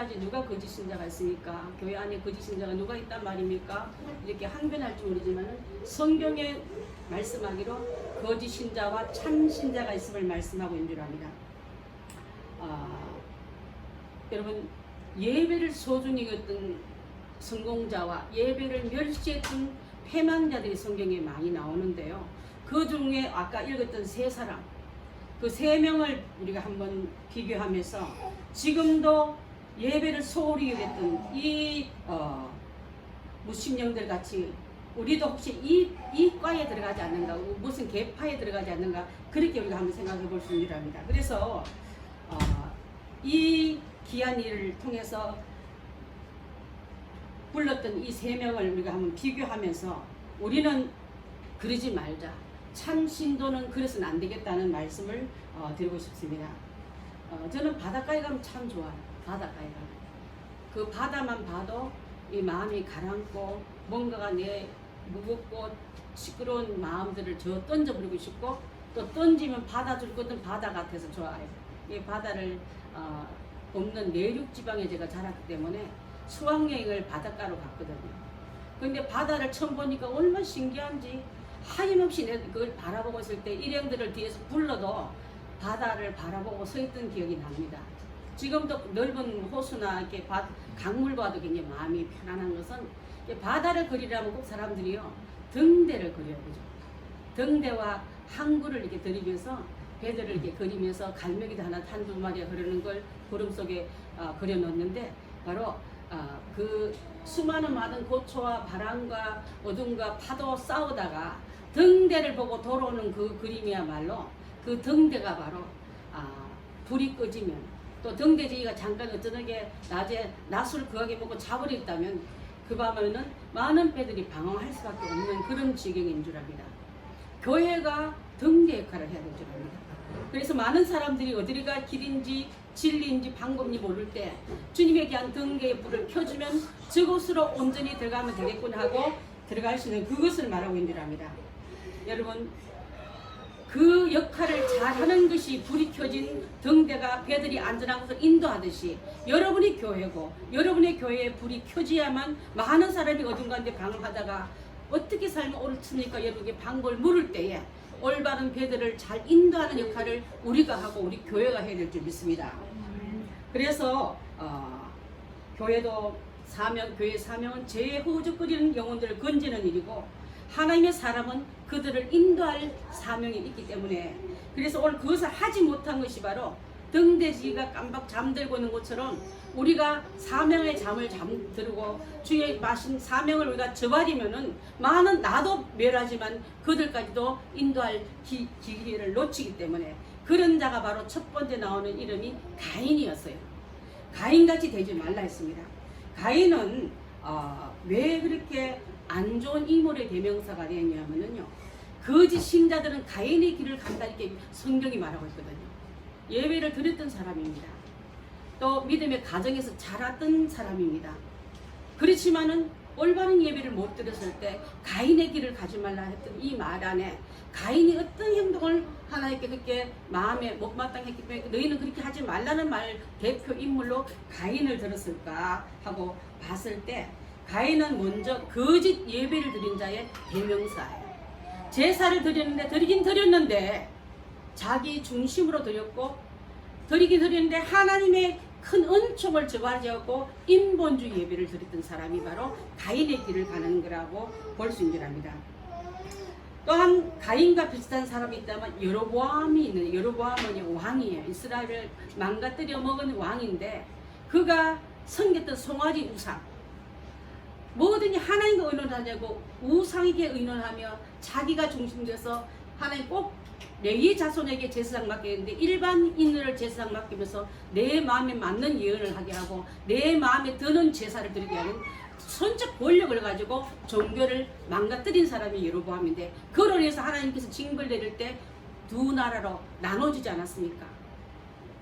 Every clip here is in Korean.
신자지 누가 거짓 신자가 있습니까? 교회 안에 거짓 신자가 누가 있단 말입니까? 이렇게 항변할지 모르지만 성경에 말씀하기로 거짓 신자와 참 신자가 있음을 말씀하고 있는 줄 압니다. 여러분, 예배를 소중히 여겼던 성공자와 예배를 멸시했던 패망자들이 성경에 많이 나오는데요. 그 중에 아까 읽었던 세 사람, 그 세 명을 우리가 한번 비교하면서 지금도 예배를 소홀히 여겼던 이 무신령들 같이 우리도 혹시 이 과에 들어가지 않는가, 무슨 계파에 들어가지 않는가, 그렇게 우리가 한번 생각해 볼 수 있는 줄 압니다. 그래서 이 귀한 일을 통해서 불렀던 이 세 명을 우리가 한번 비교하면서 우리는 그러지 말자, 참 신도는 그래서는 안 되겠다는 말씀을 드리고 싶습니다. 저는 바닷가에 가면 참 좋아요. 바닷가에 가면 그 바다만 봐도 이 마음이 가라앉고 뭔가가 내 무겁고 시끄러운 마음들을 저 던져버리고 싶고, 또 던지면 받아줄 것은 바다 같아서 좋아요. 이 바다를 없는 내륙 지방에 제가 자랐기 때문에 수학여행을 바닷가로 갔거든요. 근데 바다를 처음 보니까 얼마나 신기한지, 하염없이 그걸 바라보고 있을 때 일행들을 뒤에서 불러도 바다를 바라보고 서 있던 기억이 납니다. 지금도 넓은 호수나 이렇게 강물 봐도 굉장히 마음이 편안한 것은, 바다를 그리려면 꼭 사람들이요, 등대를 그려요. 그죠? 등대와 항구를 이렇게 들이면서 배들을 이렇게 그리면서 갈매기도 한두 마리가 그러는 걸 구름 속에 그려놓는데, 바로 그 수많은 많은 고초와 바람과 어둠과 파도 싸우다가 등대를 보고 돌아오는 그 그림이야말로, 그 등대가 바로 불이 꺼지면, 또 등대지기가 잠깐 저녁에 낮에 낮술 거하게 먹고 자버렸다면 그 밤에는 많은 배들이 방황할 수밖에 없는 그런 지경인 줄 압니다. 교회가 등대 역할을 해야 될 줄 압니다. 그래서 많은 사람들이 어디가 길인지 진리인지 방법인지 모를 때 주님의 귀한 등대의 불을 켜주면 저곳으로 온전히 들어가면 되겠구나 하고 들어갈 수 있는 그것을 말하고 있는 줄 압니다. 여러분, 그 역할을 잘하는 것이 불이 켜진 등대가 배들이 안전한 곳을 인도하듯이 여러분이 교회고, 여러분의 교회에 불이 켜져야만 많은 사람이 어딘가인데 방황하다가 어떻게 살면 옳습니까? 여러분에게 방법을 물을 때에 올바른 배들을 잘 인도하는 역할을 우리가 하고 우리 교회가 해야 될 줄 믿습니다. 그래서 교회도 교회의 사명은 죄에 허우적거리는 영혼들을 건지는 일이고, 하나님의 사람은 그들을 인도할 사명이 있기 때문에, 그래서 오늘 그것을 하지 못한 것이 바로 등대지기가 깜박 잠들고 있는 것처럼 우리가 사명의 잠을 잠들고 주의 마신 사명을 우리가 저버리면은 많은, 나도 멸하지만 그들까지도 인도할 기회를 놓치기 때문에, 그런 자가 바로 첫 번째 나오는 이름이 가인이었어요. 가인같이 되지 말라 했습니다. 가인은 왜 그렇게 안 좋은 인물의 대명사가 되었냐면요, 거짓 신자들은 가인의 길을 간다 이렇게 성경이 말하고 있거든요. 예배를 드렸던 사람입니다. 또 믿음의 가정에서 자랐던 사람입니다. 그렇지만은 올바른 예배를 못 드렸을 때 가인의 길을 가지 말라 했던 이 말 안에 가인이 어떤 행동을 하나님께 그렇게 마음에 못마땅했기 때문에 너희는 그렇게 하지 말라는 말 대표 인물로 가인을 들었을까 하고 봤을 때, 가인은 먼저 거짓 예배를 드린 자의 대명사예요. 제사를 드리긴 드렸는데 자기 중심으로 드렸고, 드리긴 드렸는데 하나님의 큰 은총을 저버리고 인본주의 예배를 드렸던 사람이 바로 가인의 길을 가는 거라고 볼 수 있는 줄 압니다. 또한 가인과 비슷한 사람이 있다면 여로보암이 있는, 여로보암은 왕이에요. 이스라엘을 망가뜨려 먹은 왕인데, 그가 섬겼던 송아지 우상, 뭐든지 하나님과 의논하자고 우상에게 의논하며 자기가 중심돼서 하나님 꼭 레위 자손에게 제사장 맡기는데 일반인을 제사장 맡기면서 내 마음에 맞는 예언을 하게 하고 내 마음에 드는 제사를 드리게 하는 선적 권력을 가지고 종교를 망가뜨린 사람이 여로보암인데, 그로 인해서 하나님께서 징벌 내릴 때 두 나라로 나눠지지 않았습니까?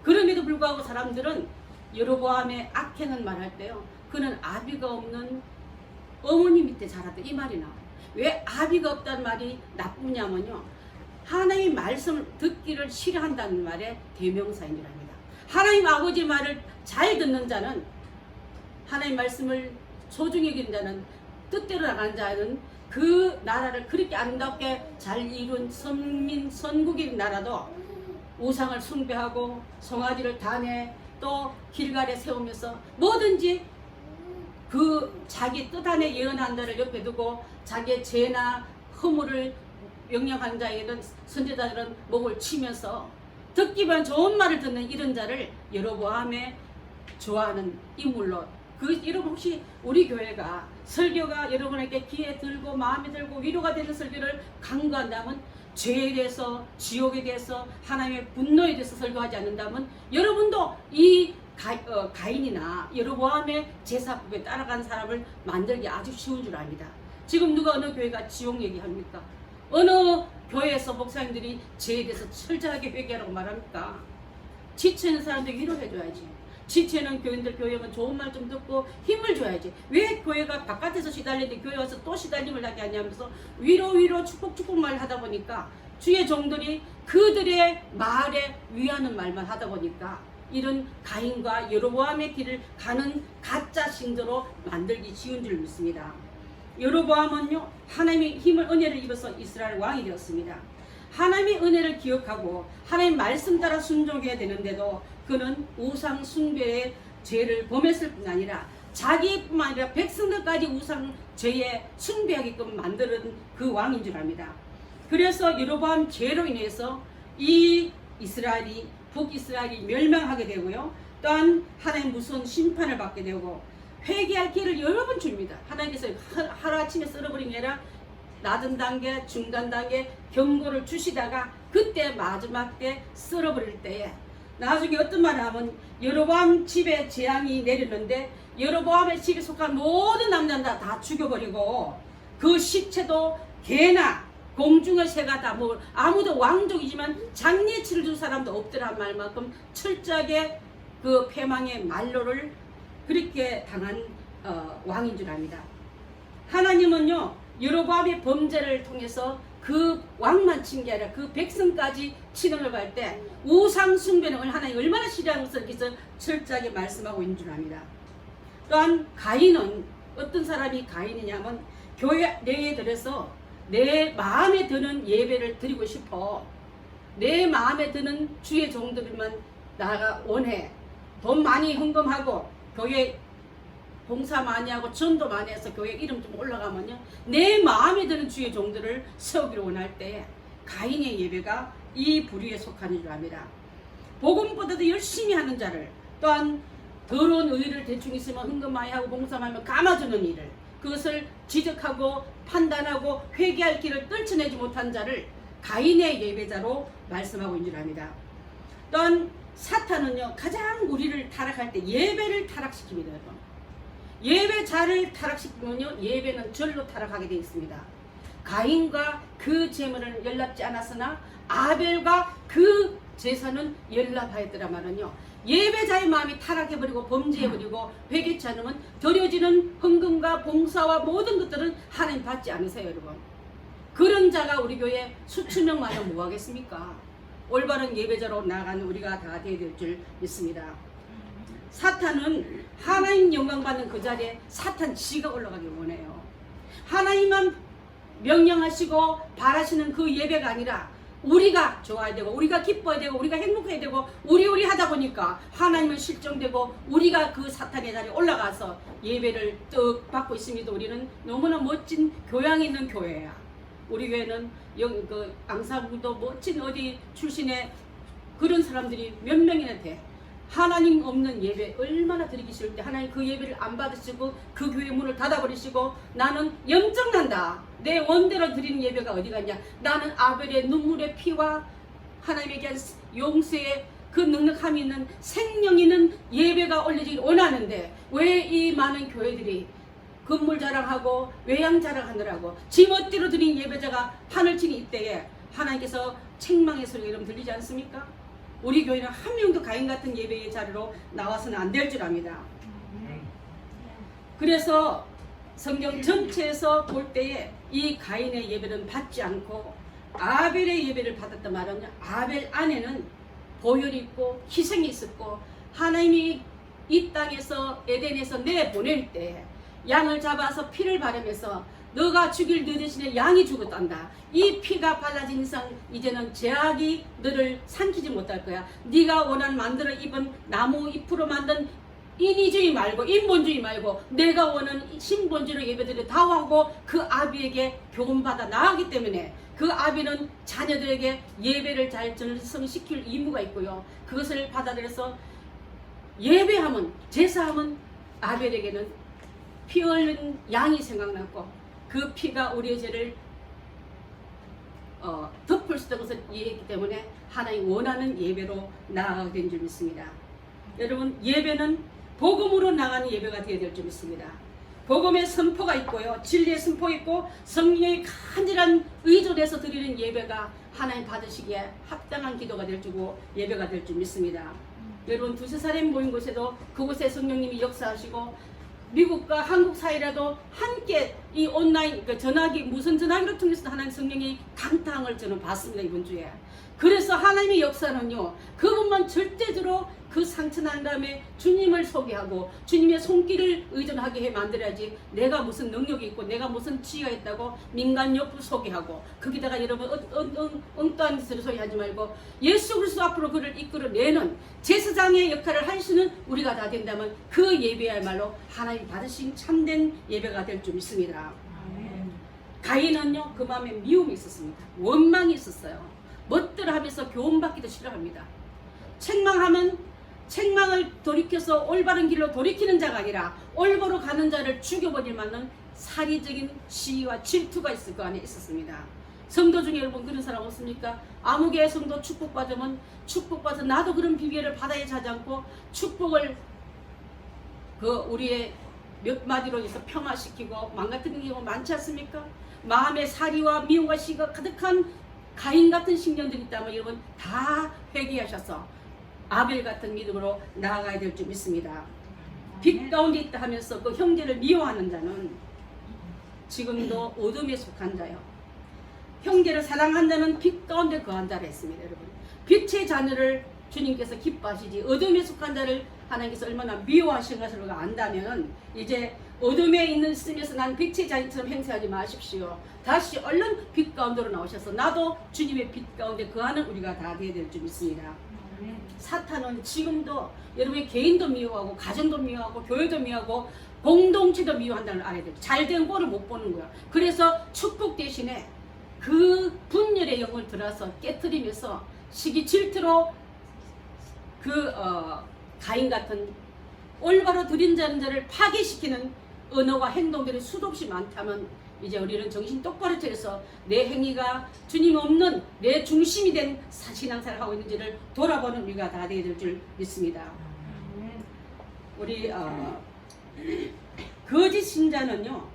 그럼에도 불구하고 사람들은 여로보암의 악행은 말할 때요, 그는 아비가 없는 어머니 밑에 자랐다 이 말이 나와요. 왜 아비가 없다는 말이 나쁘냐면요, 하나님의 말씀을 듣기를 싫어한다는 말의 대명사인 줄 압니다. 하나님 아버지 말을 잘 듣는 자는 하나님 말씀을 소중히 여기는 자는 뜻대로 나가는 자는 그 나라를 그렇게 아름답게 잘 이룬 선민 선국인 나라도 우상을 숭배하고 송아지를 단에 또 길갈에 세우면서 뭐든지 그 자기 뜻 안에 예언한 자를 옆에 두고 자기의 죄나 허물을 명령한 자에게는 선지자들은 목을 치면서 듣기만 좋은 말을 듣는 이런 자를 여로보암에 좋아하는 인물로 여러분 혹시 우리 교회가 설교가 여러분에게 귀에 들고 마음에 들고 위로가 되는 설교를 강구한다면 죄에 대해서 지옥에 대해서 하나님의 분노에 대해서 설교하지 않는다면 여러분도 이 가인이나 여로보암의 제사법에 따라간 사람을 만들기 아주 쉬운 줄 압니다. 지금 누가 어느 교회가 지옥 얘기합니까? 어느 교회에서 목사님들이 죄에 대해서 철저하게 회개하라고 말합니까? 지치는 사람들 위로해줘야지. 지체는 교인들 교회는 좋은 말 좀 듣고 힘을 줘야지. 왜 교회가 바깥에서 시달리는데 교회 와서 또 시달림을 하게 하냐면서 위로 축복 말 하다 보니까 주의 종들이 그들의 말에 위하는 말만 하다 보니까 이런 가인과 여로보암의 길을 가는 가짜 신도로 만들기 쉬운 줄 믿습니다. 여로보암은요 하나님의 힘을 은혜를 입어서 이스라엘 왕이 되었습니다. 하나님의 은혜를 기억하고 하나님 말씀 따라 순종해야 되는데도 그는 우상 숭배의 죄를 범했을 뿐 아니라 자기뿐만 아니라 백성들까지 우상 죄에 숭배하게끔 만드는 그 왕인 줄 압니다. 그래서 여로보암 죄로 인해서 이 이스라엘이 북이스라엘이 멸망하게 되고요. 또한 하나님 무서운 심판을 받게 되고 회개할 기회를 여러 번 줍니다. 하나님께서 하루아침에 썰어버린 게 아니라 낮은 단계, 중간 단계 경고를 주시다가 그때 마지막 때 썰어버릴 때에 나중에 어떤 말을 하면 여로보암 집에 재앙이 내렸는데 여로보암의 집에 속한 모든 남자는 다 죽여버리고 그 시체도 개나 공중의 새가 다 뭐 아무도 왕족이지만 장례치를 줄 사람도 없더란 말만큼 철저하게 그 패망의 말로를 그렇게 당한 왕인 줄 압니다. 하나님은요 여로보암의 범죄를 통해서 그 왕만 친 게 아니라 그 백성까지 치는 갈 때 우상 숭배는 하나님 얼마나 싫어하는 것을 여기서 철저하게 말씀하고 있는 줄 압니다. 또한 가인은 어떤 사람이 가인이냐면 교회 내에 들어서 내 마음에 드는 예배를 드리고 싶어. 내 마음에 드는 주의 종들만 나가 원해. 돈 많이 헌금하고 교회 봉사 많이 하고 전도 많이 해서 교회 이름 좀 올라가면요 내 마음에 드는 주의 종들을 세우기를 원할 때 가인의 예배가 이 부류에 속하는 줄 압니다. 복음보다도 열심히 하는 자를 또한 더러운 의를 대충 있으면 헌금 많이 하고 봉사 많이 하면 감아주는 일을 그것을 지적하고 판단하고 회개할 길을 떨쳐내지 못한 자를 가인의 예배자로 말씀하고 있는 줄 압니다. 또한 사탄은요 가장 우리를 타락할 때 예배를 타락시킵니다. 예배자를 타락시키면요 예배는 절로 타락하게 되어 있습니다. 가인과 그 제물은 연락지 않았으나 아벨과 그 제사는 연락하였더라마는요 예배자의 마음이 타락해버리고 범죄해버리고 회개치 않으면 드려지는 헌금과 봉사와 모든 것들은 하나님 받지 않으세요. 여러분 그런 자가 우리 교회 수천 명 많으면 뭐하겠습니까? 올바른 예배자로 나아가는 우리가 다 되어야 될 줄 믿습니다. 사탄은 하나님 영광 받는 그 자리에 사탄 지가 올라가길 원해요. 하나님만 명령하시고 바라시는 그 예배가 아니라 우리가 좋아야 되고 우리가 기뻐야 되고 우리가 행복해야 되고 우리 하다 보니까 하나님은 실종되고 우리가 그 사탄의 자리에 올라가서 예배를 떡 받고 있습니다. 우리는 너무나 멋진 교양 있는 교회야. 우리 교회는 그 앙사부도 멋진 어디 출신의 그런 사람들이 몇 명이나 돼. 하나님 없는 예배 얼마나 드리기 싫을 때 하나님 그 예배를 안 받으시고 그 교회 문을 닫아버리시고 나는 염증난다. 내 원대로 드리는 예배가 어디 갔냐. 나는 아벨의 눈물의 피와 하나님에게 한 용서의 그 능력함이 있는 생명 있는 예배가 올려지길 원하는데 왜 이 많은 교회들이 건물 자랑하고 외양 자랑하느라고 지멋대로 드린 예배자가 판을 치는 이때에 하나님께서 책망의 소리가 이러면 들리지 않습니까? 우리 교회는 한 명도 가인 같은 예배의 자리로 나와서는 안 될 줄 압니다. 그래서 성경 전체에서 볼 때에 이 가인의 예배는 받지 않고 아벨의 예배를 받았단 말은 아벨 안에는 보혈이 있고 희생이 있었고 하나님이 이 땅에서 에덴에서 내보낼 때 양을 잡아서 피를 바르면서 너가 죽일 너 대신에 양이 죽었단다. 이 피가 발라진 이상 이제는 죄악이 너를 삼키지 못할 거야. 네가 원하는 만들어 입은 나무 잎으로 만든 인위주의 말고 인본주의 말고 내가 원하는 신본주의로 예배드려 다하고 그 아비에게 교훈받아 나가기 때문에 그 아비는 자녀들에게 예배를 잘 전성시킬 의무가 있고요. 그것을 받아들여서 예배하면 제사하면 아벨에게는 피 흘린 양이 생각났고 그 피가 우리의 죄를 덮을 수 있는 것을 이해했기 때문에 하나님 원하는 예배로 나아가게 된 줄 믿습니다. 여러분 예배는 복음으로 나가는 예배가 되어야 될 줄 믿습니다. 복음의 선포가 있고요. 진리의 선포가 있고 성령의 간절한 의존해서 드리는 예배가 하나님 받으시기에 합당한 기도가 될 줄고 예배가 될 줄 믿습니다. 여러분 두세 사람이 모인 곳에도 그곳에 성령님이 역사하시고 미국과 한국 사이라도 함께 이 온라인 전화기 무선 전화기로 통해서 하나님 성령이 감탕을 저는 봤습니다. 이번 주에. 그래서 하나님의 역사는요 그분만 절대적으로 그 상처 난 다음에 주님을 소개하고 주님의 손길을 의존하게 해 만들어야지 내가 무슨 능력이 있고 내가 무슨 지혜가 있다고 민간요구 소개하고 거기다가 여러분 엉뚱한 짓을 소개하지 말고 예수 그리스도 앞으로 그를 이끌어내는 제사장의 역할을 할 수는 우리가 다 된다면 그 예배야말로 하나님 받으신 참된 예배가 될 줄 믿습니다. 가인은요 그 마음에 미움이 있었습니다. 원망이 있었어요. 멋대로 하면서 교훈받기도 싫어합니다. 책망을 돌이켜서 올바른 길로 돌이키는 자가 아니라 올바로 가는 자를 죽여버릴 만한 사리적인 시위와 질투가 있을 거 안에 있었습니다. 성도 중에 여러분 그런 사람 없습니까? 아무개 성도 축복받으면 축복받아 나도 그런 비결을 받아야 하지 않고 축복을 우리의 몇 마디로 해서 평화시키고 망가뜨리는 경우 많지 않습니까? 마음의 사리와 미움과 시가 가득한 가인 같은 신령들이 있다면 여러분 다 회개하셔서 아벨 같은 믿음으로 나아가야 될 줄 믿습니다. 빛 가운데 있다 하면서 그 형제를 미워하는 자는 지금도 어둠에 속한 자요. 형제를 사랑한 자는 빛 가운데 거한 자라 했습니다. 여러분 빛의 자녀를 주님께서 기뻐하시지 어둠에 속한 자를 하나님께서 얼마나 미워하시는 것을 우리가 안다면 이제 어둠에 있는 스님에서 난 빛의 자녀처럼 행세하지 마십시오. 다시 얼른 빛 가운데로 나오셔서 나도 주님의 빛 가운데 거하는 우리가 다 되어야 될 줄 믿습니다. 사탄은 지금도 여러분의 개인도 미워하고 가정도 미워하고 교회도 미워하고 공동체도 미워한다는 걸 알아야 돼요. 잘된 꼴을 못 보는 거야. 그래서 축복 대신에 그 분열의 영을 들어서 깨트리면서 시기 질투로 가인 같은 올바로 드린 자를 파괴시키는 언어와 행동들이 수도 없이 많다면 이제 우리는 정신 똑바로 차려서 내 행위가 주님 없는 내 중심이 된 신앙생활을 하고 있는지를 돌아보는 우리가 다 되어야 될 줄 믿습니다. 우리 거짓 신자는요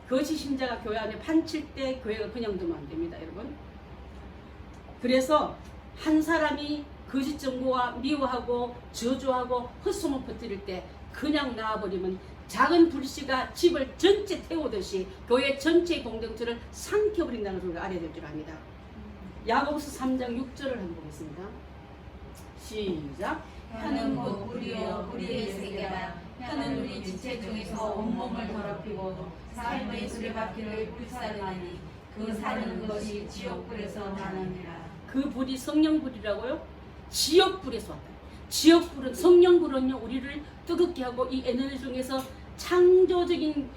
거짓 신자가 교회 안에 판칠 때 교회가 그냥 두면 안 됩니다. 여러분 그래서 한 사람이 거짓 정보와 미워하고 저주하고 헛소문 퍼뜨릴 때 그냥 나와버리면 작은 불씨가 집을 전체 태우듯이 교회 전체의 공동체를 삼켜버린다는 것을 알아야 될 줄 압니다. 야고보서 3장 6절을 한번 보겠습니다. 시작. 혀는 곧 우리여 우리의 세계라. 혀는 우리 지체 중에서 온몸을 더럽히고 삶의 수레바퀴를 불사르나니 그 사는 것이 지옥불에서 나느니라. 그 불이 성령불이라고요? 지옥불에서 왔다. 지옥불은 성령불은요 우리를 뜨겁게 하고 이 에너지 중에서 창조적인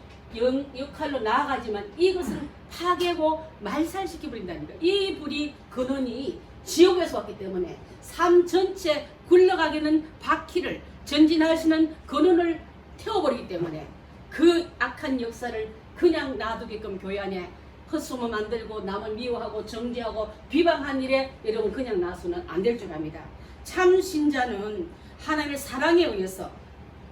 역할로 나아가지만 이것은 파괴고 말살시켜 버린다는 거예요. 이 불이 근원이 지옥에서 왔기 때문에 삶 전체 굴러가게는 바퀴를 전진할 수 있는 근원을 태워버리기 때문에 그 악한 역사를 그냥 놔두게끔 교회 안에 헛소문 만들고 남을 미워하고 정죄하고 비방한 일에 여러분 그냥 놔서는 안 될 줄 압니다. 참 신자는 하나님의 사랑에 의해서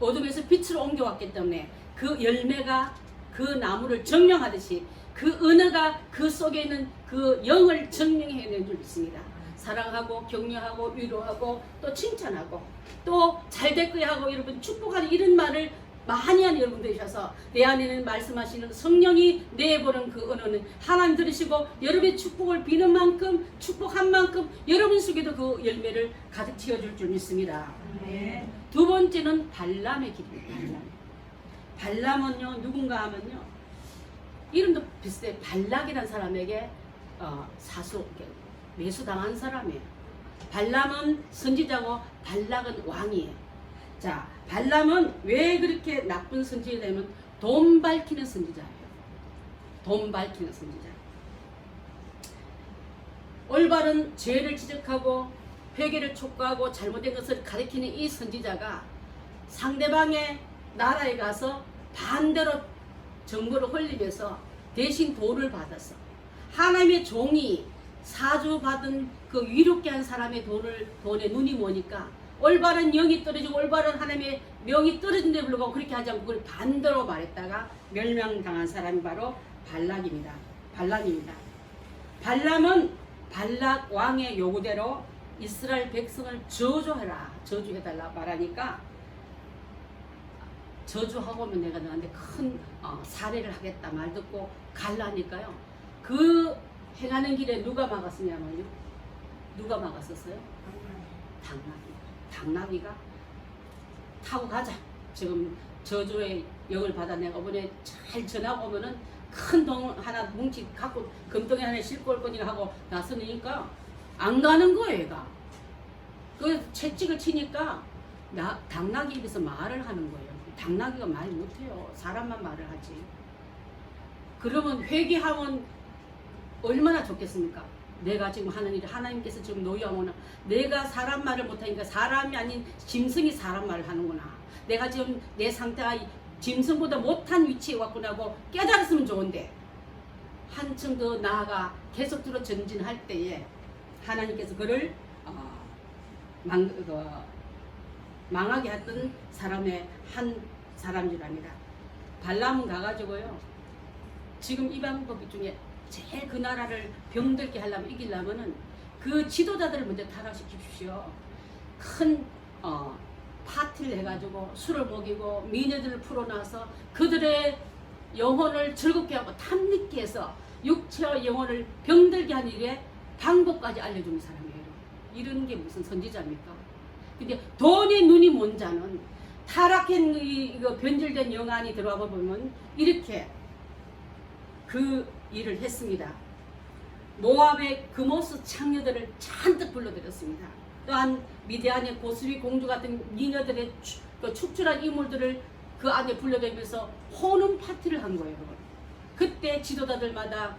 어둠에서 빛으로 옮겨왔기 때문에 그 열매가 그 나무를 증명하듯이 그 언어가 그 속에 있는 그 영을 증명해내는 줄 믿습니다. 사랑하고 격려하고 위로하고 또 칭찬하고 또 잘 될 거야 하고 여러분 축복하는 이런 말을 많이 하는 여러분들이셔서 내 안에는 말씀하시는 성령이 내보는 그 언어는 하나님 들으시고 여러분의 축복을 비는 만큼 축복한 만큼 여러분 속에도 그 열매를 가득 채워줄 줄 믿습니다. 두 번째는 발람의 길입니다. 발람은요 누군가 하면요 이름도 비슷해. 발락이라는 사람에게 매수당한 사람이에요. 발람은 선지자고 발락은 왕이에요. 자, 발람은 왜 그렇게 나쁜 선지자 되면 돈 밝히는 선지자예요. 돈 밝히는 선지자. 올바른 죄를 지적하고 회개를 촉구하고 잘못된 것을 가리키는 이 선지자가 상대방의 나라에 가서 반대로 정보를 흘리면서 대신 돈을 받아서 하나님의 종이 사주받은 그 위롭게 한 사람의 돈에 눈이 머니까 올바른 영이 떨어지고 올바른 하나님의 명이 떨어진데 불구하고 그렇게 하지 않고 그걸 반대로 말했다가 멸망당한 사람이 바로 발락입니다. 발람은 발락 왕의 요구대로 이스라엘 백성을 저주해달라 말하니까 저주하고면 내가 너한테 큰 사례를 하겠다 말 듣고 갈라니까요. 그 행하는 길에 누가 막았으냐면요. 누가 막았었어요? 당나귀가 타고 가자. 지금 저주의 영을 받아 내가 이번에 잘 전하고 오면은 큰 동 하나 뭉치 갖고 금덩이 하나 싣고 올 거니까 하고 나서니까 안 가는 거예요, 얘가. 그 채찍을 치니까 당나귀 입에서 말을 하는 거예요. 당나귀가 말 못해요. 사람만 말을 하지. 그러면 회개하면 얼마나 좋겠습니까? 내가 지금 하는 일이 하나님께서 지금 노여하구나. 내가 사람 말을 못하니까 사람이 아닌 짐승이 사람 말을 하는구나. 내가 지금 내 상태가 짐승보다 못한 위치에 왔구나 하고 깨달았으면 좋은데 한층 더 나아가 계속적으로 전진할 때에 하나님께서 그를 망하게 했던 사람의 한 사람인 줄 압니다. 발람은 가가지고요. 지금 이 방법 중에 제일 그 나라를 병들게 하려면 이기려면은 그 지도자들을 먼저 타락시키십시오. 큰 파티를 해가지고 술을 먹이고 미녀들을 풀어놔서 그들의 영혼을 즐겁게 하고 탐닉게 해서 육체와 영혼을 병들게 하는 일에 방법까지 알려주는 사람이에요. 이런 게 무슨 선지자입니까? 근데 돈에 눈이 먼 자는 타락한 이거 변질된 영안이 들어와 보면 이렇게 그 일을 했습니다. 모압의 금오스 창녀들을 잔뜩 불러들였습니다. 또한 미디안의 고스비 공주 같은 미녀들의 축출한 인물들을 그 안에 불러들면서 호는 파티를 한 거예요. 그때 지도자들마다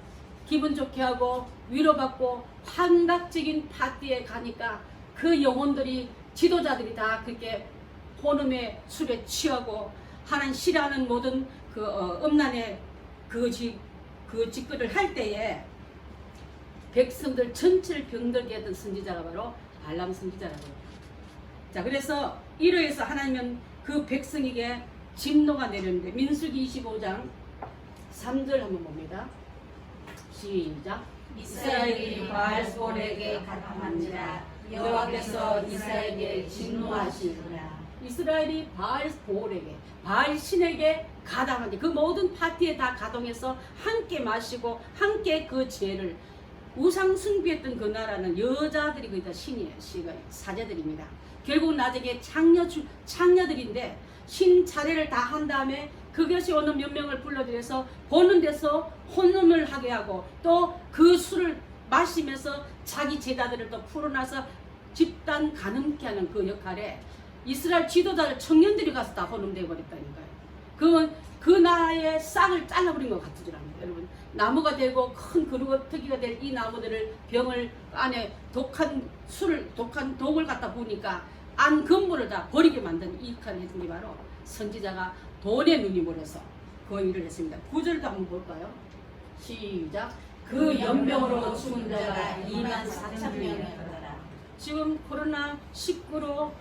기분 좋게 하고 위로받고 환각적인 파티에 가니까 그 영혼들이 지도자들이 다 그렇게 혼음의 술에 취하고 하나님 싫어하는 모든 그 음란의 그 짓거리를 할 때에 백성들 전체를 병들게 했던 선지자가 바로 발람 선지자라고요. 자, 그래서 이러해서 하나님은 그 백성에게 진노가 내렸는데 민수기 25장 3절 한번 봅니다. 시작. 이스라엘이 바알볼에게 가담한지라 여호와께서 이스라엘에게 진노하시리라. 이스라엘이 바알볼에게 바알신에게 가담한지 그 모든 파티에 다 가동해서 함께 마시고 함께 그 죄를 우상 숭배했던 그 나라는 여자들이 거의 다 신이에요. 사제들입니다. 결국 나중에 창녀들인데 신 차례를 다 한 다음에 그것이 오는 몇 명을 불러들여서 보는 데서 혼음을 하게 하고 또 그 술을 마시면서 자기 제자들을 또 풀어놔서 집단 가늠케 하는 그 역할에 이스라엘 지도자들 청년들이 가서 다 혼음되어 버렸다니까요. 그건 그 나라의 싹을 잘라버린 것 같은 줄 압니다. 여러분, 나무가 되고 큰 그루터기가 될 이 나무들을 병을 안에 독한 독을 갖다 부으니까 안 근본을 다 버리게 만든 이 역할을 했던 게 바로 선지자가 돈에 눈이 멀어서 그 일을 했습니다. 9절도 한번 볼까요? 시작. 그 연병으로 죽은 자가 24,000명이었더라. 지금 코로나19로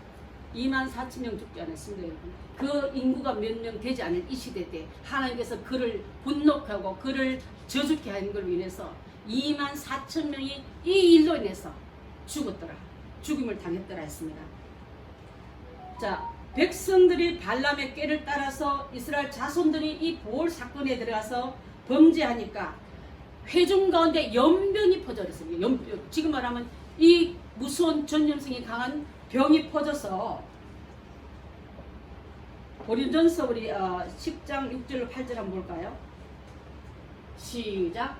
24,000명 죽지 않았습니다, 여러분. 그 인구가 몇 명 되지 않을 이 시대 때 하나님께서 그를 분노하고 그를 저주케 하는 걸 인해서 24,000명이 이 일로 인해서 죽었더라. 죽임을 당했더라 했습니다. 자, 백성들이 발람의 꾀를 따라서 이스라엘 자손들이 이 보홀 사건에 들어가서 범죄하니까 회중 가운데 연병이 퍼져버렸습니다. 지금 말하면 이 무서운 전염성이 강한 병이 퍼져서 고린전서 우리 10장 6절로 8절 한번 볼까요? 시작.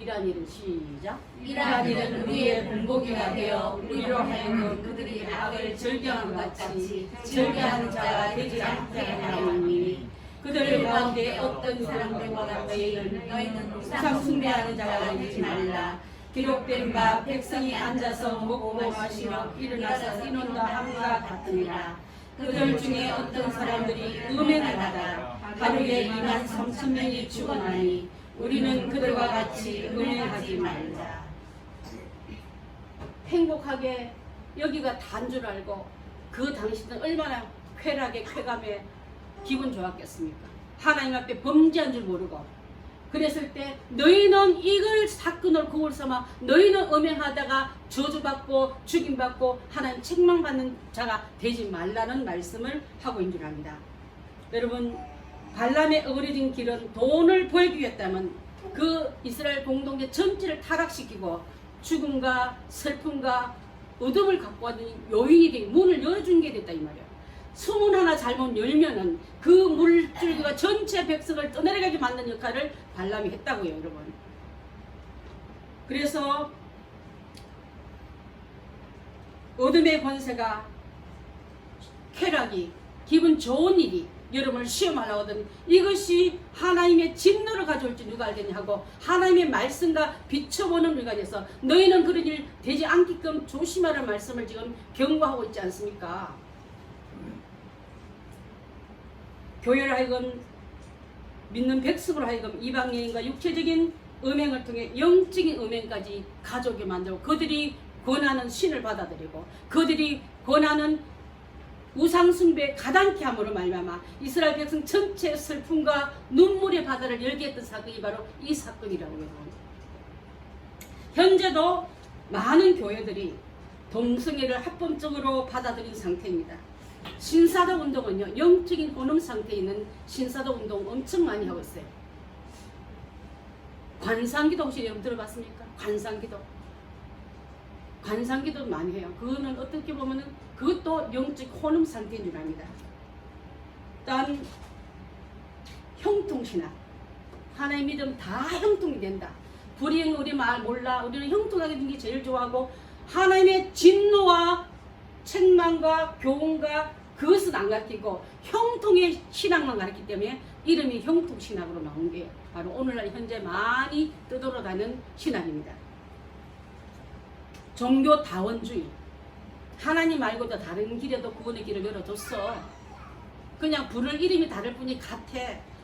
이러한 일은 시작. 이러한 일은 우리의 본보기가 되어 우리로 하여금 그들이 악을 즐겨하는 것 같이 즐겨하는 자가 되지 않게 하나니 그들 가운데 어떤 사람들과 같이 너희는 우상 숭배하는 자가 되지 말라. 기록된 바 백성이 앉아서 먹고 마시며 일어나서 뛰논다 함과 같으니라. 그들 중에 어떤 사람들이 음행을 하다 하루에 2만 3천 명이 죽어나니 우리는 그들과 같이 음행하지 말자. 행복하게 여기가 단 줄 알고 그 당시는 얼마나 쾌락에 쾌감에 기분 좋았겠습니까? 하나님 앞에 범죄한 줄 모르고 그랬을 때 너희는 이걸 사건을 거울 삼아 너희는 음행하다가 저주받고 죽임받고 하나님 책망받는 자가 되지 말라는 말씀을 하고 있는 줄 압니다. 여러분 발람의 어그러진 길은 돈을 벌기 위했다면 그 이스라엘 공동체 전체를 타락시키고 죽음과 슬픔과 어둠을 갖고 왔는 요인이 된 문을 열어준 게 됐다 이 말이에요. 수문 하나 잘못 열면은 그 물줄기가 전체 백성을 떠내려가게 만든 역할을 발람이 했다고요, 여러분. 그래서 어둠의 권세가 쾌락이 기분 좋은 일이 여러분을 시험하려고 하던 이것이 하나님의 진노를 가져올지 누가 알겠냐 하고 하나님의 말씀과 비춰보는 우리가 돼서 너희는 그런 일 되지 않게끔 조심하라는 말씀을 지금 경고하고 있지 않습니까? 교회를 하여금 믿는 백성으로 하여금 이방인과 육체적인 음행을 통해 영적인 음행까지 가져오게 만들고 그들이 권하는 신을 받아들이고 그들이 권하는 우상숭배에 가당케 함으로 말미암아 이스라엘 백성 전체의 슬픔과 눈물의 바다를 열게 했던 사건이 바로 이 사건이라고 해요. 현재도 많은 교회들이 동성애를 합법적으로 받아들인 상태입니다. 신사도 운동은요, 영적인 혼음 상태에 있는 신사도 운동 엄청 많이 하고 있어요. 관상기도 혹시 여러분 들어봤습니까? 관상기도 많이 해요. 그거는 어떻게 보면은 그것도 영적 혼음 상태인 줄 압니다. 일단 형통신학, 하나님 믿음 다 형통이 된다. 불행 우리 말 몰라. 우리는 형통하게 된 게 제일 좋아하고 하나님의 진노와 책망과 교훈과 그것은 안 가르치고 형통의 신학만 가르치기 때문에 이름이 형통신학으로 나온 게 바로 오늘날 현재 많이 떠돌아다니는 신학입니다. 종교다원주의, 하나님 말고도 다른 길에도 구원의 길을 열어줬어. 그냥 부를 이름이 다를 뿐이 같아.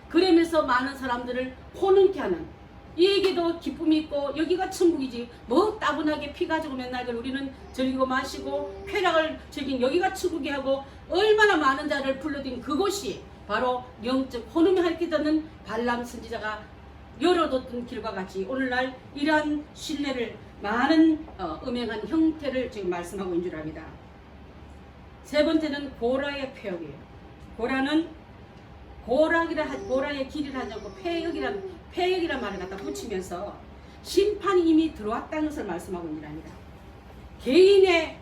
그러면서 많은 사람들을 호능케 하는, 이 얘기도 기쁨이 있고 여기가 천국이지 뭐 따분하게 피 가지고 맨날 우리는 즐기고 마시고 쾌락을 즐긴 여기가 천국이 하고 얼마나 많은 자를 불러들인 그곳이 바로 영적 혼음이 할게 되는 발람 선지자가 열어뒀던 길과 같이 오늘날 이러한 신뢰를 많은 음행한 형태를 지금 말씀하고 있는 줄 압니다. 세 번째는 고라의 폐역이에요. 고라는 고라의 길이라 하지 않고 폐역이란 말을 갖다 붙이면서 심판이 이미 들어왔다는 것을 말씀하고 있는 줄 압니다. 개인의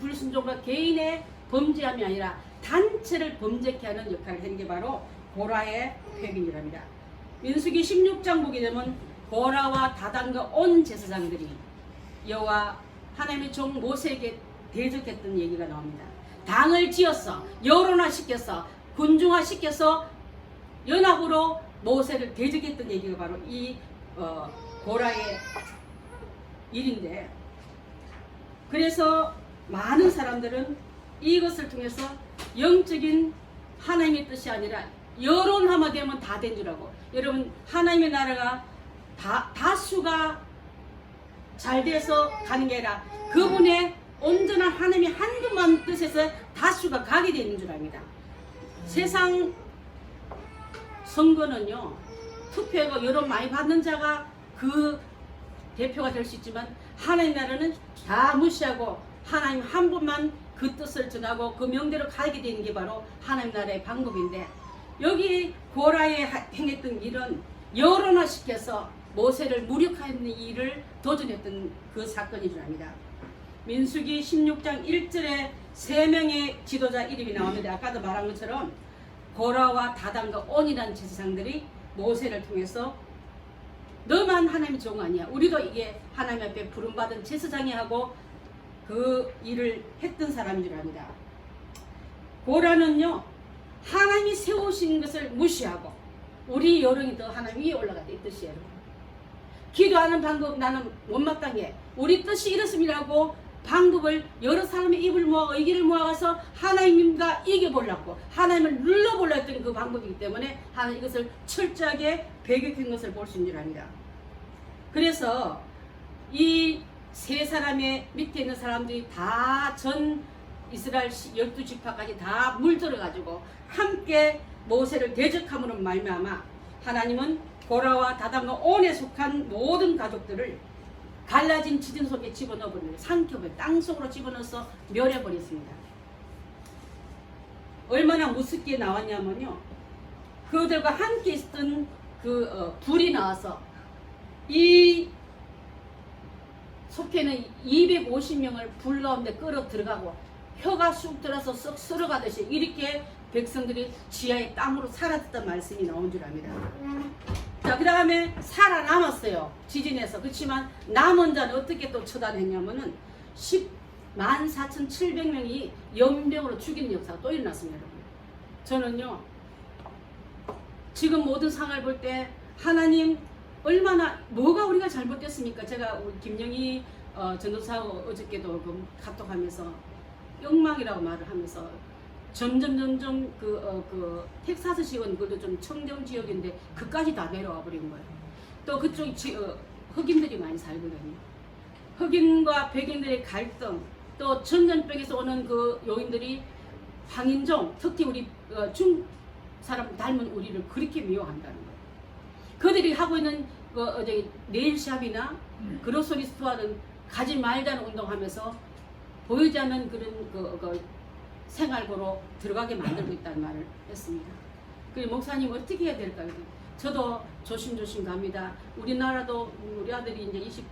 불순종과 개인의 범죄함이 아니라 단체를 범죄케 하는 역할을 하는 게 바로 고라의 폐역인 줄 압니다. 민수기 16장 보게 되면 고라와 다단과 온 제사장들이 여호와 하나님의 종 모세에게 대적했던 얘기가 나옵니다. 당을 지어서 여론화시켜서 군중화시켜서 연합으로 모세를 대적했던 얘기가 바로 이 고라의 일인데, 그래서 많은 사람들은 이것을 통해서 영적인 하나님의 뜻이 아니라 여론화만 되면 다 된 줄 알고, 여러분 하나님의 나라가 다수가 잘 돼서 가는 게 아니라 그분의 온전한 하나님의 한분만 뜻에서 다수가 가게 되는 줄 압니다. 세상 선거는요, 투표하고 여론 많이 받는 자가 그 대표가 될 수 있지만 하나님 나라는 다 무시하고 하나님 한 분만 그 뜻을 전하고 그 명대로 가게 되는 게 바로 하나님 나라의 방법인데, 여기 고라에 행했던 일은 여론화시켜서 모세를 무력화하는 일을 도전했던 그 사건인 줄 압니다. 민수기 16장 1절에 3명의 지도자 이름이 나오는데, 아까도 말한 것처럼 고라와 다단과 온이라는 제사장들이 모세를 통해서 너만 하나님의 종 아니야, 우리도 이게 하나님 앞에 부름받은 제사장이 하고 그 일을 했던 사람인 줄 압니다. 고라는요, 하나님이 세우신 것을 무시하고 우리 여론이 더 하나님 위에 올라갔다, 이 뜻이에요. 기도하는 방법 나는 못마땅해, 우리 뜻이 이렇습니다고 방법을 여러 사람의 입을 모아 의기를 모아서 하나님과 이겨보려고, 하나님을 눌러보려 했던 그 방법이기 때문에 하나님 이것을 철저하게 배격한 것을 볼 수 있는 줄 압니다. 그래서 이 세 사람의 밑에 있는 사람들이 다 전 이스라엘 12지파까지 다 물들어 가지고 함께 모세를 대적함으로 말미암아 하나님은 고라와 다단과 온에 속한 모든 가족들을 갈라진 지진 속에 집어넣어버리는, 산격을 땅속으로 집어넣어서 멸해버렸습니다. 얼마나 무섭게 나왔냐면요, 그들과 함께 있었던 불이 나와서 이 속에는 250명을 불 가운데 끌어 들어가고 혀가 쑥 들어서 썩 썰어가듯이 이렇게 백성들이 지하의 땅으로 사라졌단 말씀이 나온 줄 압니다. 자, 그 다음에 살아남았어요, 지진에서. 그렇지만 남은 자는 어떻게 또 처단했냐면은 104,700명이 연병으로 죽이는 역사가 또 일어났습니다, 여러분. 저는요, 지금 모든 상황을 볼 때 하나님 얼마나, 뭐가 우리가 잘못됐습니까? 제가 우리 김영희 전도사하고 어저께도 그 카톡하면서 욕망이라고 말을 하면서 점점 그 텍사스 지역은 그래도 좀 청정 지역인데 그까지 다 내려와 버린 거예요. 또 그쪽 흑인들이 많이 살거든요. 흑인과 백인들의 갈등, 또 전염병에서 오는 그 요인들이 황인종, 특히 우리 중 사람 닮은 우리를 그렇게 미워한다는 거예요. 그들이 하고 있는 네일샵이나 그로서리 스토어는 가지 말자는 운동하면서 보이지 않는 그런 생활고로 들어가게 만들고 있다는 말을 했습니다. 그리고 목사님 어떻게 해야 될까요? 저도 조심조심 갑니다. 우리나라도 우리 아들이 이제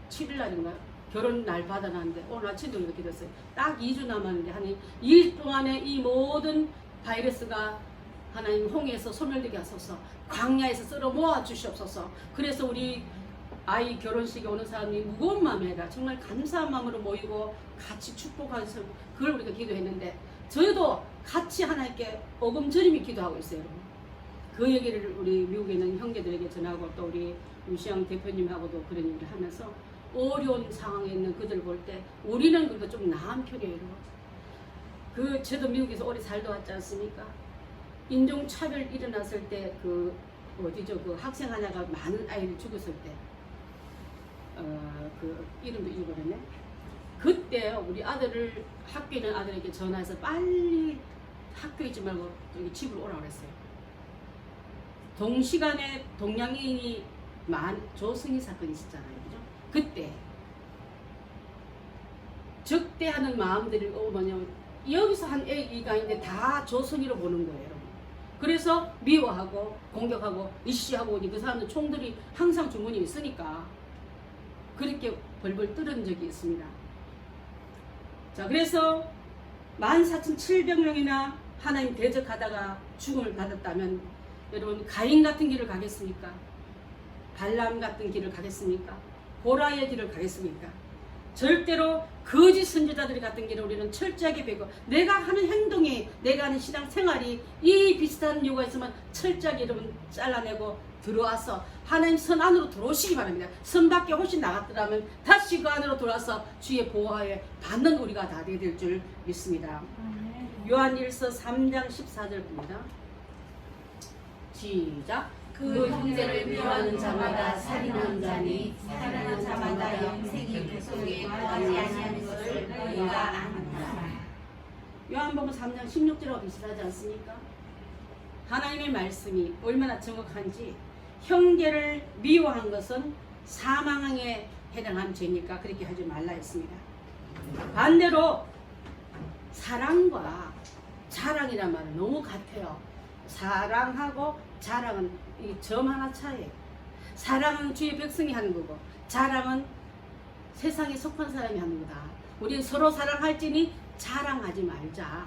27일 날인가요? 결혼 날 받아놨는데 오늘 아침도 이렇게 됐어요. 딱 2주 남았는데 한 2일 동안에 이 모든 바이러스가 하나님 홍해에서 소멸되게 하소서, 광야에서 쓸어 모아 주시옵소서. 그래서 우리 아이 결혼식에 오는 사람이 무거운 마음에다 정말 감사한 마음으로 모이고 같이 축복하면서 그걸 우리가 기도했는데, 저희도 같이 하나님께 오금절임이 기도하고 있어요, 여러분. 그 얘기를 우리 미국에 있는 형제들에게 전하고 또 우리 유시영 대표님하고도 그런 얘기를 하면서 어려운 상황에 있는 그들 볼 때 우리는 그래도 좀 나은 편이에요, 여러분. 저도 미국에서 오래 살다 왔지 않습니까? 인종차별 일어났을 때 그 학생 하나가 많은 아이를 죽었을 때 그 이름도 잊어버렸네. 그때 우리 아들을 학교에 있는 아들에게 전화해서 빨리 학교에 있지 말고 여기 집으로 오라고 그랬어요. 동시간에 동양인이 조승희 사건이 있었잖아요, 그죠? 그때 적대하는 마음들이 뭐냐면 여기서 한 애기가 있는데 다 조승희로 보는 거예요, 여러분. 그래서 미워하고 공격하고 이씨하고 그 사람들 총들이 항상 주머니에 있으니까 그렇게 벌벌 떨은 적이 있습니다. 자, 그래서 14,700명이나 하나님 대적하다가 죽음을 받았다면 여러분 가인 같은 길을 가겠습니까? 발람 같은 길을 가겠습니까? 고라의 길을 가겠습니까? 절대로 거짓 선지자들이 같은 길을 우리는 철저하게 배고, 내가 하는 행동이, 내가 하는 신앙 생활이 이 비슷한 이유가 있으면 철저하게 여러분 잘라내고 들어와서 하나님 선 안으로 들어오시기 바랍니다. 선 밖에 혹시 나갔더라면 다시 그 안으로 들어와서 주의 보호하에 받는 우리가 다 되게 될 줄 믿습니다. 요한일서 3장 14절 봅니다. 시작. 그 형제를 미워하는 자마다 살인하는 자니 살인하는 자마다 영생이 그 속에 거하지 아니하는 것을 너희가 안다. 요한복음 3장 16절하고 비슷하지 않습니까? 하나님의 말씀이 얼마나 정확한지, 형제를 미워한 것은 사망에 해당하는 죄니까 그렇게 하지 말라 했습니다. 반대로 사랑과 자랑이란 말은 너무 같아요. 사랑하고 자랑은 이 점 하나 차이에요. 사랑은 주의 백성이 하는 거고 자랑은 세상에 속한 사람이 하는 거다. 우리는 서로 사랑할지니 자랑하지 말자.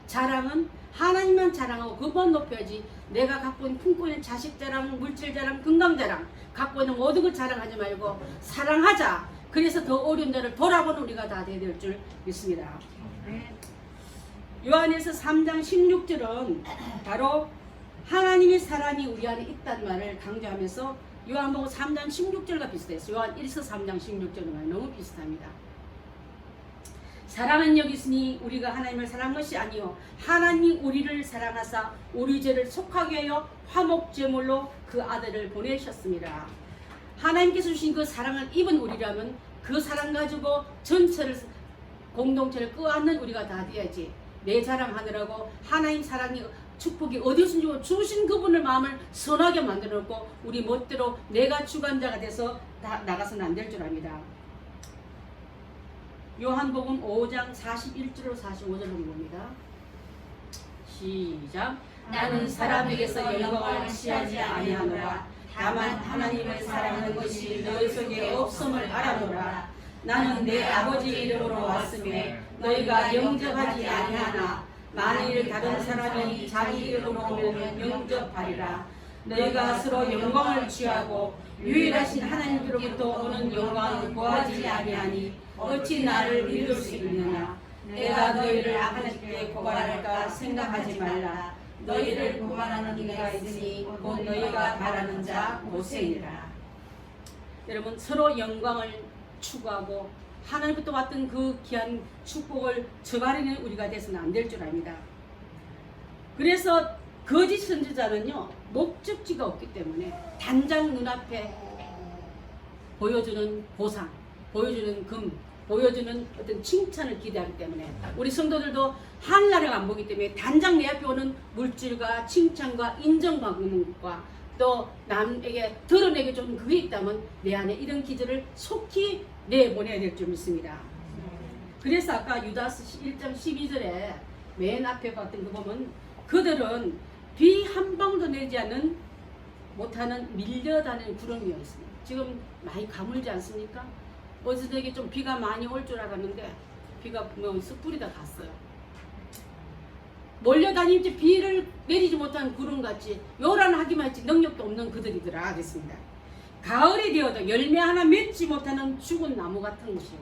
자랑은 하나님만 자랑하고 그만 높여야지. 내가 갖고 있는 품고 있는 자식 자랑, 물질 자랑, 건강 자랑 갖고 있는 모든 걸 자랑하지 말고 사랑하자. 그래서 더 어려운 자를 돌아보는 우리가 다 되어야 될 줄 믿습니다. 요한일서 3장 16절은 바로 하나님의 사랑이 우리 안에 있다는 말을 강조하면서 요한복음 3장 16절과 비슷해요. 요한일서 3장 16절과 너무 비슷합니다. 사랑은 여기 있으니 우리가 하나님을 사랑한 것이 아니요 하나님이 우리를 사랑하사 우리 죄를 속하게 하여 화목제물로 그 아들을 보내셨습니다. 하나님께서 주신 그 사랑을 입은 우리라면 그 사랑 가지고 전체를 공동체를 끄안는 우리가 다 돼야지. 내 자랑하느라고 하나님 사랑이 축복이 어디서 주신 그분의 마음을 선하게 만들어 놓고 우리 멋대로 내가 주관자가 돼서 나가서는 안 될 줄 압니다. 요한복음 5장 41절로 45절을 봅니다. 시작. 나는 사람에게서 영광을 취하지 아니하노라. 다만 하나님을 사랑하는 것이 너희 속에 없음을 알아노라. 나는 내 아버지 이름으로 왔음에 너희가 영접하지 아니하나 만일 다른 사람이 자기 이름으로 오면 영접하리라. 너희가 서로 영광을 취하고 유일하신 하나님께로부터 오는 영광을 구하지 아니하니 어찌 나를 믿을 수 있느냐. 내가 너희를 하나님께 고발할까 생각하지 말라. 너희를 고발하는 이가 있으니 곧 너희가 바라는 자 모세니라. 여러분 서로 영광을 추구하고 하나님부터 왔던 그 귀한 축복을 저버리는 우리가 돼서는 안 될 줄 압니다. 그래서 거짓 선지자는요 목적지가 없기 때문에 단장 눈앞에 보여주는 보상, 보여주는 금, 보여주는 어떤 칭찬을 기대하기 때문에 우리 성도들도 하늘나라를 안 보기 때문에 단장 내 앞에 오는 물질과 칭찬과 인정받는 것과 또 남에게 드러내게 좀 그게 있다면 내 안에 이런 기질을 속히 내보내야 될 줄 믿습니다. 그래서 아까 유다서 1장 12절에 맨 앞에 봤던 거 보면 그들은 비 한 방도 내지 않는 못하는 밀려다니는 구름이었습니다. 지금 많이 가물지 않습니까? 어제되게 좀 비가 많이 올 줄 알았는데 비가 뭐 쓱 다 갔어요. 몰려다니지 비를 내리지 못한 구름같이 요란하기만 했지 능력도 없는 그들이더라 하겠습니다. 가을이 되어도 열매 하나 맺지 못하는 죽은 나무 같은 것이요.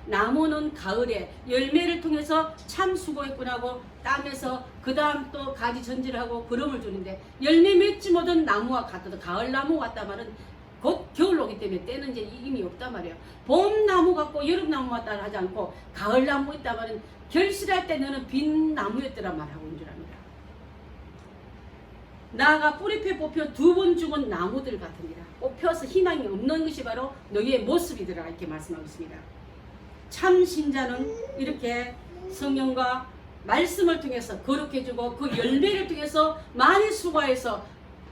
나무는 가을에 열매를 통해서 참 수고했구나 하고 땀에서 그 다음 또 가지 전질하고 그름을 주는데 열매 맺지 못한 나무와 같아도 가을 나무 같단 말은 곧 겨울 오기 때문에 때는 이제 이미 없단 말이에요. 봄 나무 같고 여름 나무 같다 하지 않고 가을 나무 있단 말은 결실할 때 너는 빈 나무였더란 말하고 있는 줄 압니다. 나아가 뿌리펴 뽑혀 2번 죽은 나무들 같으니라. 뽑혀서 희망이 없는 것이 바로 너희의 모습이더라 이렇게 말씀하고 있습니다. 참 신자는 이렇게 성령과 말씀을 통해서 거룩해지고 그 열매를 통해서 많이 수고해서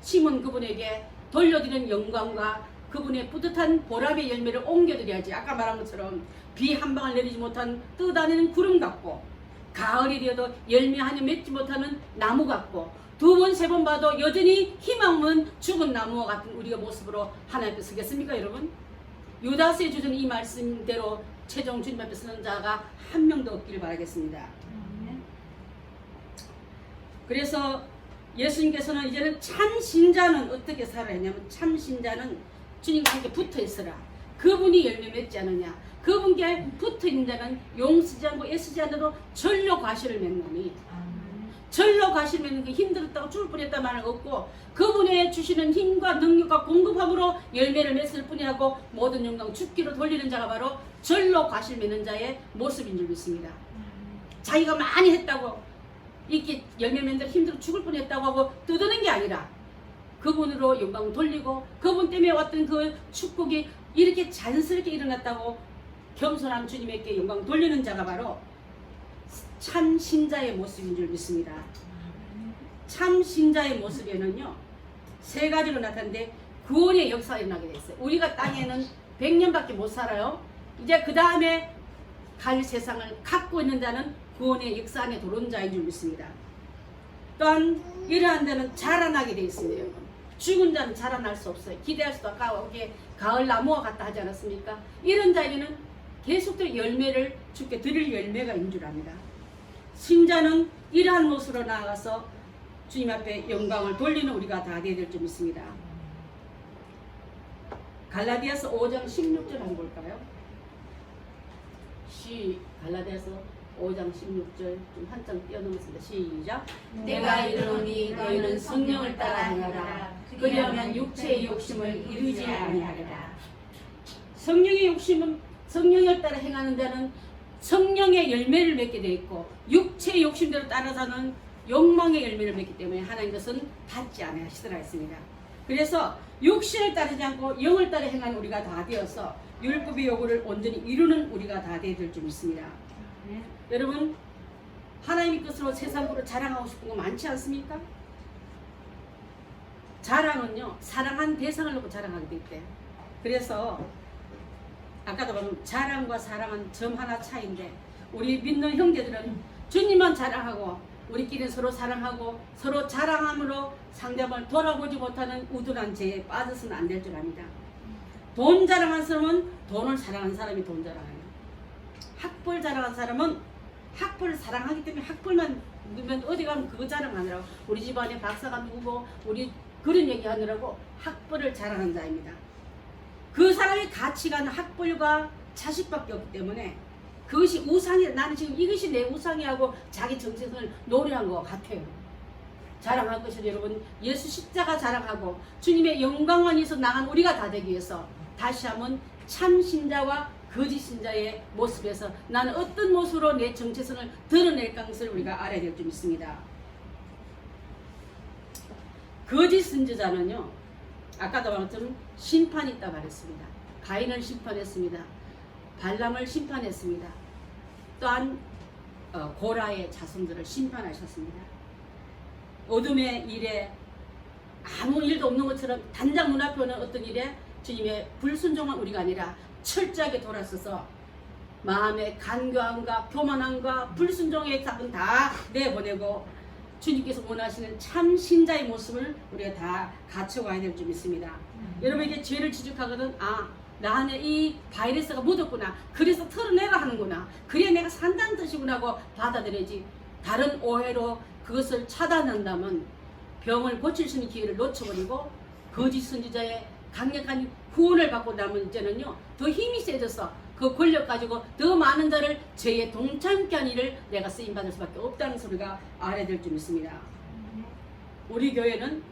심은 그분에게 돌려드리는 영광과 그분의 뿌듯한 보람의 열매를 옮겨드려야지. 아까 말한 것처럼 비 한 방울 내리지 못한 떠다니는 구름 같고 가을이 되어도 열매 하나 맺지 못하는 나무 같고 2번, 3번 봐도 여전히 희망 없는 죽은 나무와 같은 우리가 모습으로 하나님 앞에 서겠습니까 여러분? 유다서에 주신 이 말씀대로 최종 주님 앞에 서는 자가 한 명도 없기를 바라겠습니다. 그래서 예수님께서는 이제는 참 신자는 어떻게 살아야 하냐면 참 신자는 주님과 함께 붙어 있어라. 그분이 열매 맺지 않느냐. 그분께 붙어 있는 자는 용쓰지 않고 애쓰지 않아도 절로 과실을 맺나니. 절로 과실 맺는 게 힘들었다고 죽을 뻔했다 말은 없고 그분의 주시는 힘과 능력과 공급함으로 열매를 맺을 뿐이라고 모든 영광 죽기로 돌리는 자가 바로 절로 과실 맺는 자의 모습인 줄 믿습니다. 자기가 많이 했다고 이렇게 열매 맺는데 힘들어 죽을 뻔했다고 하고 떠드는 게 아니라 그분으로 영광을 돌리고 그분 때문에 왔던 그 축복이 이렇게 자연스럽게 일어났다고 겸손한 주님에게 영광 돌리는 자가 바로 참 신자의 모습인 줄 믿습니다. 참 신자의 모습에는요 3가지로 나타나는데 구원의 역사가 일어나게 됐어요. 우리가 땅에는 100년밖에 못 살아요. 이제 그 다음에 갈 세상을 갖고 있는 자는 구원의 역사 안에 들어온 자인 줄 믿습니다. 또한 이러한 자는 자라나게 되어 있습니다. 여러분. 죽은 자는 자라날 수 없어요. 기대할 수도 아까 가을 나무와 같다 하지 않았습니까? 이런 자에게는 계속적으로 열매를 주께 드릴 열매가 있는 줄 압니다. 신자는 이러한 모습으로 나아가서 주님 앞에 영광을 돌리는 우리가 다 되어야 될 줄 믿습니다. 갈라디아서 5장 16절 한번 볼까요? 갈라디아서 5장 16절 좀 한장 뛰어넘었습니다. 시작. 내가 이르노니 너희는 성령을 따라 행하라. 그리하면 육체의 욕심을 이루지 아니하리라. 성령의 욕심은 성령을 따라 행하는 자는 성령의 열매를 맺게 되어 있고 육체의 욕심대로 따라서는 욕망의 열매를 맺기 때문에 하나님 것은 받지 아니하시더라 했습니다. 그래서 육신을 따르지 않고 영을 따라 행하는 우리가 다 되어서 율법의 요구를 온전히 이루는 우리가 다 되어야 될 줄 믿습니다. 여러분, 하나님의 것으로 세상으로 자랑하고 싶은 거 많지 않습니까? 자랑은요, 사랑한 대상을 놓고 자랑하게 될 때. 그래서 아까도 보면 자랑과 사랑은 점 하나 차이인데 우리 믿는 형제들은 주님만 자랑하고 우리끼리 서로 사랑하고 서로 자랑함으로 상대방을 돌아보지 못하는 우둔한 죄에 빠져서는 안 될 줄 압니다. 돈 자랑한 사람은 돈을 사랑한 사람이 돈 자랑해요. 학벌 자랑한 사람은 학벌을 사랑하기 때문에 학벌만 누면 어디 가면 그거 자랑하느라고 우리 집안에 박사가 누구고 우리 그런 얘기하느라고 학벌을 자랑한 자입니다. 그 사람의 가치관은 학벌과 자식밖에 없기 때문에 그것이 우상이야. 나는 지금 이것이 내 우상이하고 자기 정체성을 노래한 것 같아요. 자랑할 것이 여러분 예수 십자가 자랑하고 주님의 영광만에서 나간 우리가 다 되기 위해서 다시 한번 참 신자와 거짓 신자의 모습에서 나는 어떤 모습으로 내 정체성을 드러낼 것을 우리가 알아야 될 줄 믿습니다. 거짓 선지자는요, 아까도 말했지만 심판이 있다 말했습니다. 가인을 심판했습니다. 발람을 심판했습니다. 또한 고라의 자손들을 심판하셨습니다. 어둠의 일에 아무 일도 없는 것처럼 단장 눈앞에 오는 어떤 일에 주님의 불순종한 우리가 아니라 철저하게 돌아서서 마음의 간교함과 교만함과 불순종의 싹은 다 내보내고 주님께서 원하시는 참 신자의 모습을 우리가 다 갖춰가야 될 줄 믿습니다. 여러분에게 죄를 지적하거든 나 안에 이 바이러스가 묻었구나. 그래서 털어내라 하는구나. 그래 내가 산다는 뜻이구나 하고 받아들여야지. 다른 오해로 그것을 차단한다면 병을 고칠 수 있는 기회를 놓쳐버리고 거짓 선지자의 강력한 구원을 받고 나면 이제는요 더 힘이 세져서 그 권력 가지고 더 많은 자를 죄에 동참케 한 일을 내가 쓰임받을 수밖에 없다는 소리가 알아야 될 줄 믿습니다. 우리 교회는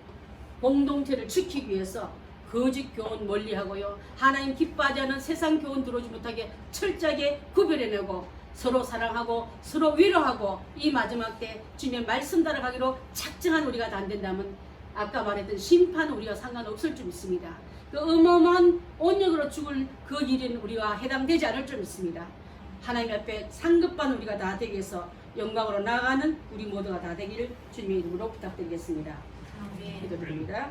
공동체를 지키기 위해서 거짓 교훈 멀리하고요, 하나님 기뻐하지 않은 세상 교훈 들어오지 못하게 철저하게 구별해내고 서로 사랑하고 서로 위로하고 이 마지막 때 주님의 말씀 따라가기로 작정한 우리가 다 안 된다면 아까 말했던 심판은 우리가 상관없을 줄 믿습니다. 그 어마어마한 온역으로 죽을 그 일은 우리가 해당되지 않을 줄 믿습니다. 하나님 앞에 상급받는 우리가 다 되기 위해서 영광으로 나아가는 우리 모두가 다 되기를 주님의 이름으로 부탁드리겠습니다. 기도드립니다.